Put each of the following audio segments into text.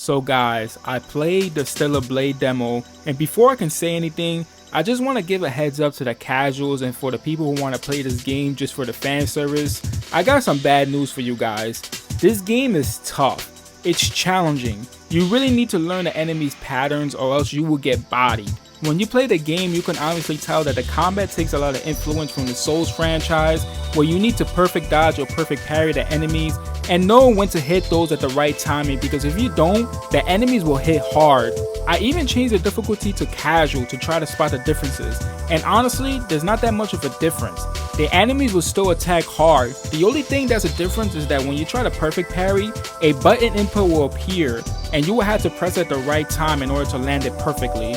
So guys, I played the Stellar Blade demo, and before I can say anything, I just want to give a heads up to the casuals and for the people who want to play this game just for the fan service. I got some bad news for you guys. This game is tough. It's challenging. You really need to learn the enemy's patterns or else you will get bodied. When you play the game, you can honestly tell that the combat takes a lot of influence from the Souls franchise, where you need to perfect dodge or perfect parry the enemies and know when to hit those at the right timing, because if you don't, the enemies will hit hard. I even changed the difficulty to casual to try to spot the differences, and honestly, there's not that much of a difference. The enemies will still attack hard. The only thing that's a difference is that when you try to perfect parry, a button input will appear and you will have to press at the right time in order to land it perfectly.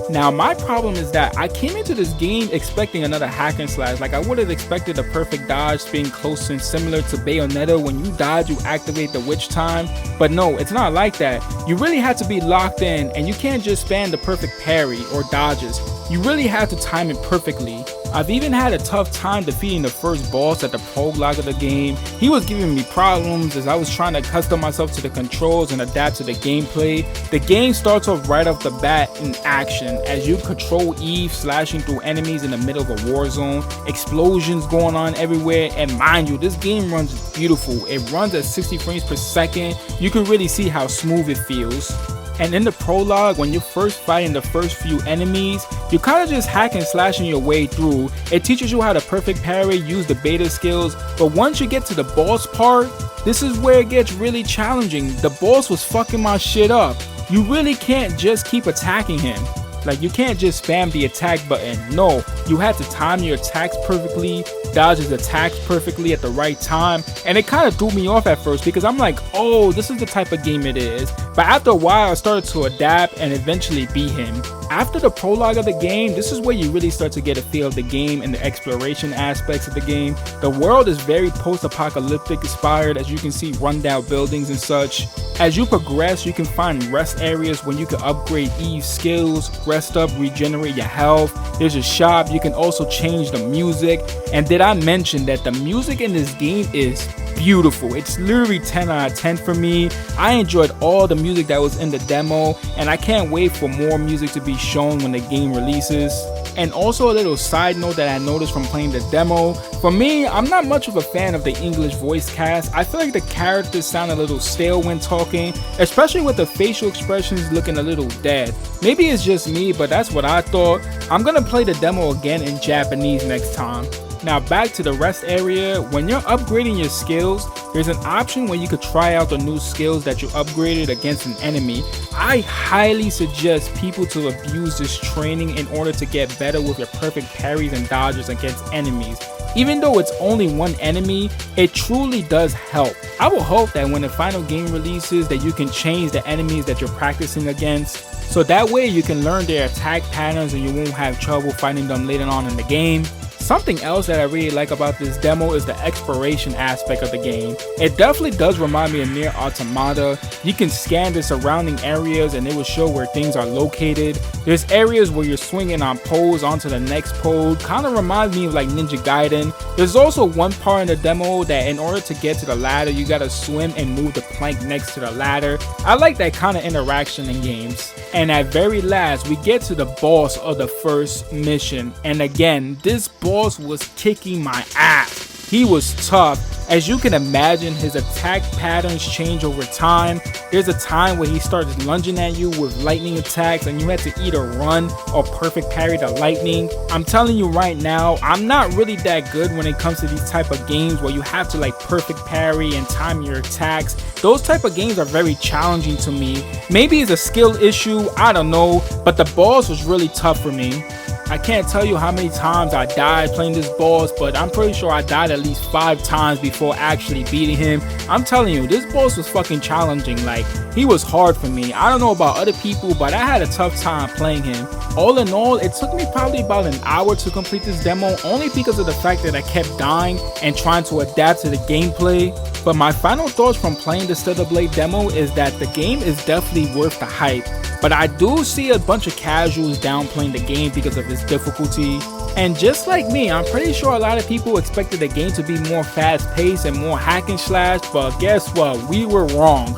Now my problem is that I came into this game expecting another hack and slash. Like I would have expected a perfect dodge being close and similar to Bayonetta. When you dodge, you activate the witch time, but no, it's not like that. You really have to be locked in and you can't just spam the perfect parry or dodges. You really have to time it perfectly. I've even had a tough time defeating the first boss at the prologue of the game. He was giving me problems as I was trying to accustom myself to the controls and adapt to the gameplay. The game starts off right off the bat in action as you control Eve slashing through enemies in the middle of a war zone, explosions going on everywhere, and mind you, this game runs beautiful. It runs at 60 frames per second. You can really see how smooth it feels. And in the prologue, when you're first fighting the first few enemies, you kind of just hack and slashing your way through. It teaches you how to perfect parry, use the beta skills, but once you get to the boss part, this is where it gets really challenging. The boss was fucking my shit up. You really can't just keep attacking him. Like, you can't just spam the attack button. No, you have to time your attacks perfectly, dodge his attacks perfectly at the right time, and it kind of threw me off at first because I'm like, oh, this is the type of game it is. But after a while, I started to adapt and eventually beat him. After the prologue of the game, this is where you really start to get a feel of the game and the exploration aspects of the game. The world is very post-apocalyptic inspired, as you can see rundown buildings and such. As you progress, you can find rest areas when you can upgrade Eve's skills, rest up, regenerate your health. There's a shop, you can also change the music. And did I mention that the music in this game is beautiful? It's literally 10 out of 10 for me. I enjoyed all the music that was in the demo, and I can't wait for more music to be shown when the game releases. And also a little side note that I noticed from playing the demo, for me, I'm not much of a fan of the English voice cast. I feel like the characters sound a little stale when talking, especially with the facial expressions looking a little dead. Maybe it's just me, but that's what I thought. I'm gonna play the demo again in Japanese next time. Now back to the rest area. When you're upgrading your skills, there's an option where you could try out the new skills that you upgraded against an enemy. I highly suggest people to abuse this training in order to get better with your perfect parries and dodges against enemies. Even though it's only one enemy, it truly does help. I will hope that when the final game releases that you can change the enemies that you're practicing against, so that way you can learn their attack patterns and you won't have trouble fighting them later on in the game. Something else that I really like about this demo is the exploration aspect of the game. It definitely does remind me of Nier Automata. You can scan the surrounding areas and it will show where things are located. There's areas where you're swinging on poles onto the next pole. Kind of reminds me of like Ninja Gaiden. There's also one part in the demo that in order to get to the ladder, you gotta swim and move the plank next to the ladder. I like that kind of interaction in games. And at very last, we get to the boss of the first mission. And again, this boss was kicking my ass. He was tough. As you can imagine, his attack patterns change over time. There's a time where he starts lunging at you with lightning attacks and you have to either run or perfect parry the lightning. I'm telling you right now, I'm not really that good when it comes to these type of games where you have to like perfect parry and time your attacks. Those type of games are very challenging to me. Maybe it's a skill issue, I don't know, but the boss was really tough for me. I can't tell you how many times I died playing this boss, but I'm pretty sure I died at least 5 times before actually beating him. I'm telling you, this boss was fucking challenging. Like, he was hard for me. I don't know about other people, but I had a tough time playing him. All in all, it took me probably about an hour to complete this demo, only because of the fact that I kept dying and trying to adapt to the gameplay. But my final thoughts from playing the Stellar Blade demo is that the game is definitely worth the hype. But I do see a bunch of casuals downplaying the game because of its difficulty. And just like me, I'm pretty sure a lot of people expected the game to be more fast paced and more hack and slash, but guess what? We were wrong.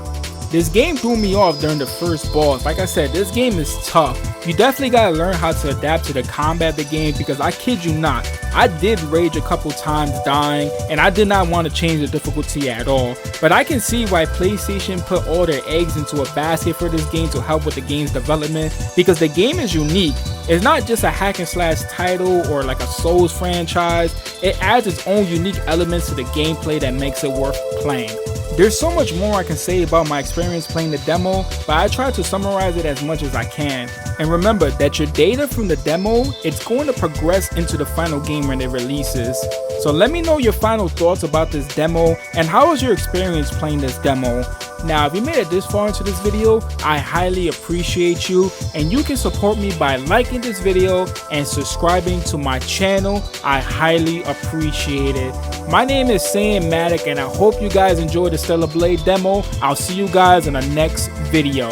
This game threw me off during the first boss. Like I said, this game is tough. You definitely gotta learn how to adapt to the combat of the game, because I kid you not, I did rage a couple times dying, and I did not want to change the difficulty at all. But I can see why PlayStation put all their eggs into a basket for this game to help with the game's development, because the game is unique. It's not just a hack and slash title or like a Souls franchise. It adds its own unique elements to the gameplay that makes it worth playing. There's so much more I can say about my experience playing the demo, but I try to summarize it as much as I can. And remember that your data from the demo, it's going to progress into the final game when it releases. So let me know your final thoughts about this demo, and how was your experience playing this demo. Now, if you made it this far into this video, I highly appreciate you, and you can support me by liking this video and subscribing to my channel. I highly appreciate it. My name is Saiyan Matic, and I hope you guys enjoyed the Stellar Blade demo. I'll see you guys in the next video.